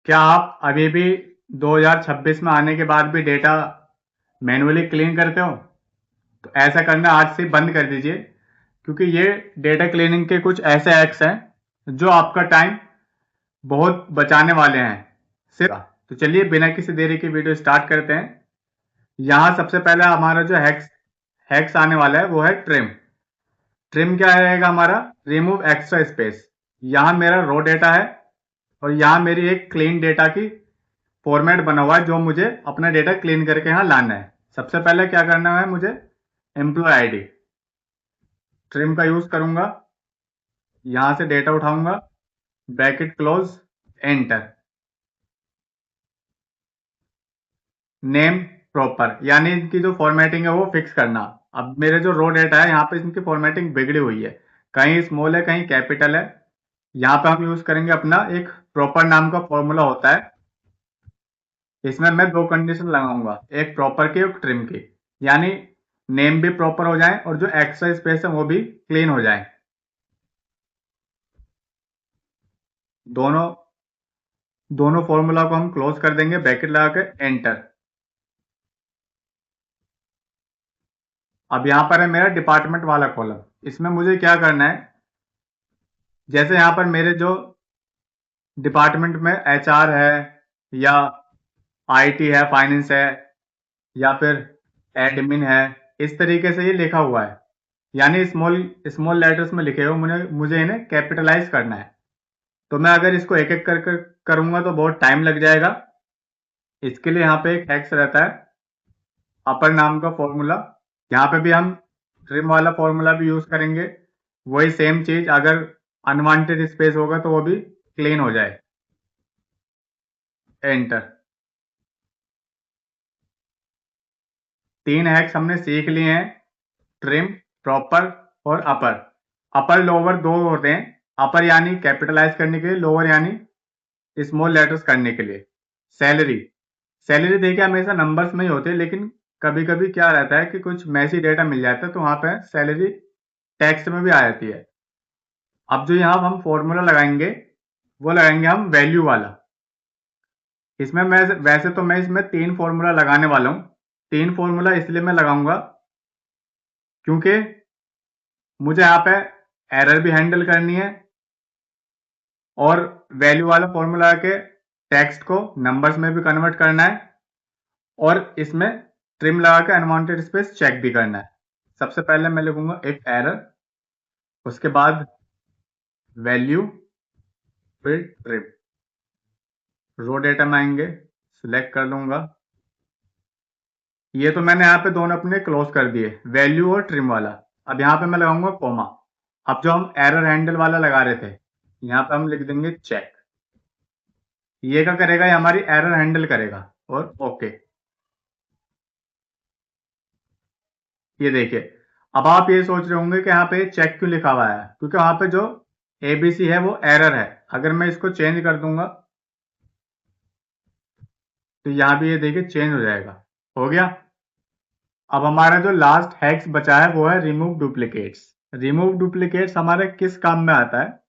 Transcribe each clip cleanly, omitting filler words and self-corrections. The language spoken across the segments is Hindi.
क्या आप अभी भी 2026 में आने के बाद भी डेटा मैन्युअली क्लीन करते हो? तो ऐसा करना आज से बंद कर दीजिए, क्योंकि ये डेटा क्लीनिंग के कुछ ऐसे एक्ट्स हैं जो आपका टाइम बहुत बचाने वाले हैं। सिर्फ तो चलिए बिना किसी देरी के वीडियो स्टार्ट करते हैं। यहाँ सबसे पहले हमारा जो हैक्स हैक्स आने वाला है वो है ट्रिम। ट्रिम क्या रहेगा हमारा? Remove extra space. यहाँ मेरा रो डेटा है और यहाँ मेरी एक क्लीन डेटा की फॉर्मेट बना हुआ है जो मुझे अपना डेटा क्लीन करके यहाँ लाना है। सबसे पहले क्या करना है मुझे? एम्प्लॉय आईडी ट्रिम का यूज करूंगा। यहां से डेटा उठाऊंगा, bracket close, enter. Name proper, यानी इनकी जो फॉर्मेटिंग है वो फिक्स करना। अब मेरे जो रो डेटा है यहाँ पे इनकी फॉर्मेटिंग बिगड़ी हुई है, कहीं स्मॉल है कहीं कैपिटल है। यहाँ पे हम यूज करेंगे अपना एक प्रॉपर नाम का फॉर्मूला होता है। इसमें मैं दो कंडीशन लगाऊंगा, एक प्रॉपर की एक ट्रिम की, यानी नेम भी प्रॉपर हो जाए और जो एक्स्ट्रा स्पेस है वो भी क्लीन हो जाए। दोनों दोनों फॉर्मूला को हम क्लोज कर देंगे, ब्रैकेट लगा के एंटर। अब यहाँ पर है मेरा डिपार्टमेंट वाला कॉलम। इसमें मुझे क्या करना है, जैसे यहाँ पर मेरे जो डिपार्टमेंट में एचआर है या आईटी है, फाइनेंस है या फिर एडमिन है, इस तरीके से ये लिखा हुआ है, यानी स्मॉल स्मॉल लेटर्स में लिखे हुए, मुझे मुझे इन्हें कैपिटलाइज करना है। तो मैं अगर इसको एक एक कर करूंगा तो बहुत टाइम लग जाएगा। इसके लिए यहाँ पे एक हैक्स रहता है, अपर नाम का फॉर्मूला। यहाँ पे भी हम ट्रिम वाला फॉर्मूला भी यूज करेंगे, वही सेम चीज। अगर अनवांटेड स्पेस होगा तो वो भी क्लीन हो जाए, एंटर। तीन हैक्स हमने सीख लिए हैं, ट्रिम, प्रॉपर और अपर। अपर लोअर दो होते हैं, अपर यानी कैपिटलाइज करने के लिए, लोअर यानी स्मॉल लेटर्स करने के लिए। सैलरी, सैलरी देखिए हमेशा नंबर्स में ही होते हैं, लेकिन कभी कभी क्या रहता है कि कुछ मैसी डेटा मिल जाता है तो वहां पे सैलरी टेक्स्ट में भी आ जाती है। अब जो यहाँ हम फॉर्मूला लगाएंगे वो लगाएंगे हम वैल्यू वाला। इसमें मैं वैसे तो मैं इसमें तीन फॉर्मूला लगाने वाला हूँ। तीन फॉर्मूला इसलिए मैं लगाऊंगा क्योंकि मुझे यहाँ पे एरर भी हैंडल करनी है और वैल्यू वाला फॉर्मूला के टेक्स्ट को नंबर्स में भी कन्वर्ट करना है और इसमें ट्रिम लगा के अनवांटेड स्पेस चेक भी करना है। सबसे पहले मैं लिखूंगा इफ एरर, उसके बाद वैल्यू, फिर ट्रिम। रो डेटा में आएंगे, सिलेक्ट कर लूंगा। ये तो मैंने यहाँ पे दोनों अपने क्लोज कर दिए, वैल्यू और ट्रिम वाला। अब यहाँ पे मैं लगाऊंगा कोमा। अब जो हम एरर हैंडल वाला लगा रहे थे, यहाँ पे हम लिख देंगे चेक। ये क्या करेगा? ये हमारी एरर हैंडल करेगा। और ओके, ये देखिए। अब आप ये सोच रहे होंगे कि यहाँ पे चेक क्यों लिखा हुआ है, क्योंकि वहां पे जो एबीसी है वो एरर है। अगर मैं इसको चेंज कर दूंगा तो यहाँ भी ये देखिए चेंज हो जाएगा। हो गया। अब हमारा जो लास्ट हैक्स बचा है वो है रिमूव डुप्लीकेट्स। रिमूव डुप्लीकेट्स हमारे किस काम में आता है?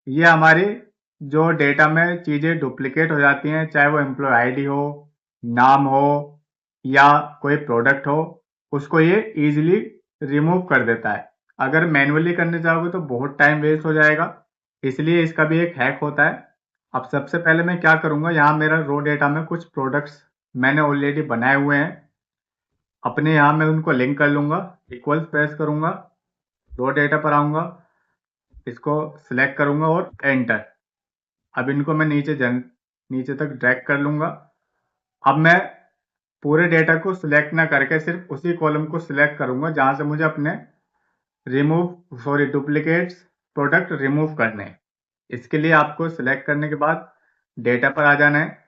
ये हमारी जो डेटा में चीजें डुप्लीकेट हो जाती हैं, चाहे वो एम्प्लॉय आईडी हो, नाम हो या कोई प्रोडक्ट हो, उसको ये इजीली रिमूव कर देता है। अगर मैन्युअली करने जाओगे तो बहुत टाइम वेस्ट हो जाएगा, इसलिए इसका भी एक हैक होता है। अब सबसे पहले मैं क्या करूंगा, यहाँ मेरा रो डेटा में कुछ प्रोडक्ट्स मैंने ऑलरेडी बनाए हुए हैं, अपने यहाँ मैं उनको लिंक कर लूंगा। इक्वल्स प्रेस करूंगा, रो डेटा पर आऊंगा, इसको सिलेक्ट करूंगा और एंटर। अब इनको मैं नीचे तक ड्रैग कर लूंगा। अब मैं पूरे डेटा को सिलेक्ट ना करके सिर्फ उसी कॉलम को सिलेक्ट करूंगा जहां से मुझे अपने डुप्लीकेट्स प्रोडक्ट रिमूव करने हैं। इसके लिए आपको सिलेक्ट करने के बाद डेटा पर आ जाना है।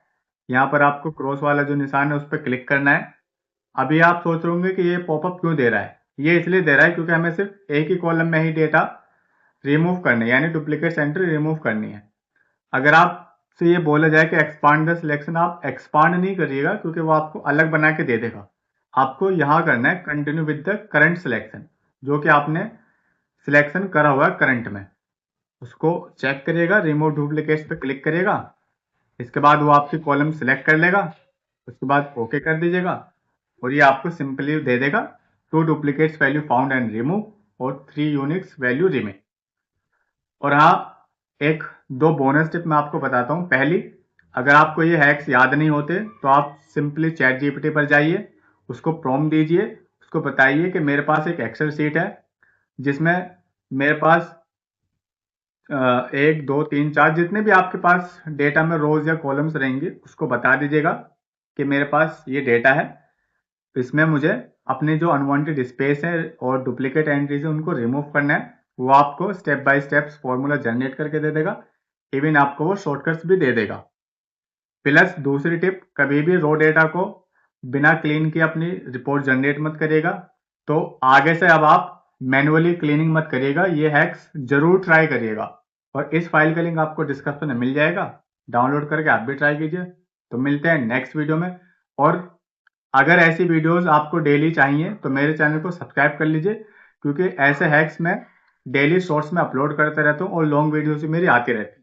यहाँ पर आपको क्रॉस वाला जो निशान है उस पर क्लिक करना है। अभी आप सोच रहे होंगे कि ये पॉपअप क्यों दे रहा है? ये इसलिए दे रहा है क्योंकि हमें सिर्फ एक ही कॉलम में ही डेटा रिमूव करने, यानी डुप्लीकेट एंट्री रिमूव करनी है। अगर आपसे ये बोला जाए कि एक्सपांड द सिलेक्शन, आप एक्सपांड नहीं करिएगा क्योंकि वो आपको अलग बना के दे देगा। आपको यहाँ करना है continue with the current selection, जो कि आपने सिलेक्शन करा हुआ है करंट में। उसको चेक करिएगा, रिमूव डुप्लीकेट्स पे क्लिक करिएगा इसके बाद वो आपकी कॉलम सिलेक्ट कर लेगा, उसके बाद ओके कर दीजिएगा और ये आपको सिंपली दे देगा 2 duplicates value found and remove और 3 यूनिक्स वैल्यू रिमेन। और हाँ, एक 2 बोनस टिप मैं आपको बताता हूँ। पहली, अगर आपको ये हैक्स याद नहीं होते तो आप सिंपली चैट जीपीटी पर जाइए, उसको प्रॉम्प्ट दीजिए, उसको बताइए कि मेरे पास एक एक्सेल शीट है जिसमें मेरे पास 1 2 3 4 जितने भी आपके पास डेटा में रोज या कॉलम्स रहेंगे उसको बता दीजिएगा कि मेरे पास ये डेटा है, इसमें मुझे अपने जो अनवांटेड स्पेस है और डुप्लीकेट एंट्रीज है उनको रिमूव करना है। वो आपको step by steps formula generate करके दे देगा, इवन आपको वो शॉर्टकट्स भी दे देगा। प्लस दूसरी टिप, कभी भी रो डेटा को बिना क्लीन किए अपनी रिपोर्ट जनरेट मत करिएगा। तो आगे से अब आप मैन्युअली क्लीनिंग मत करिएगा, ये हैक्स जरूर ट्राई करिएगा। और इस फाइल का लिंक आपको डिस्क्रिप्शन में मिल जाएगा, डाउनलोड करके आप भी ट्राई कीजिए। तो मिलते हैं नेक्स्ट वीडियो में। और अगर ऐसी वीडियोस आपको डेली चाहिए तो मेरे चैनल को सब्सक्राइब कर लीजिए, क्योंकि ऐसे हैक्स मैं डेली शॉर्ट्स में अपलोड करता रहता हूँ और लॉन्ग वीडियोस भी मेरी आती रहती है।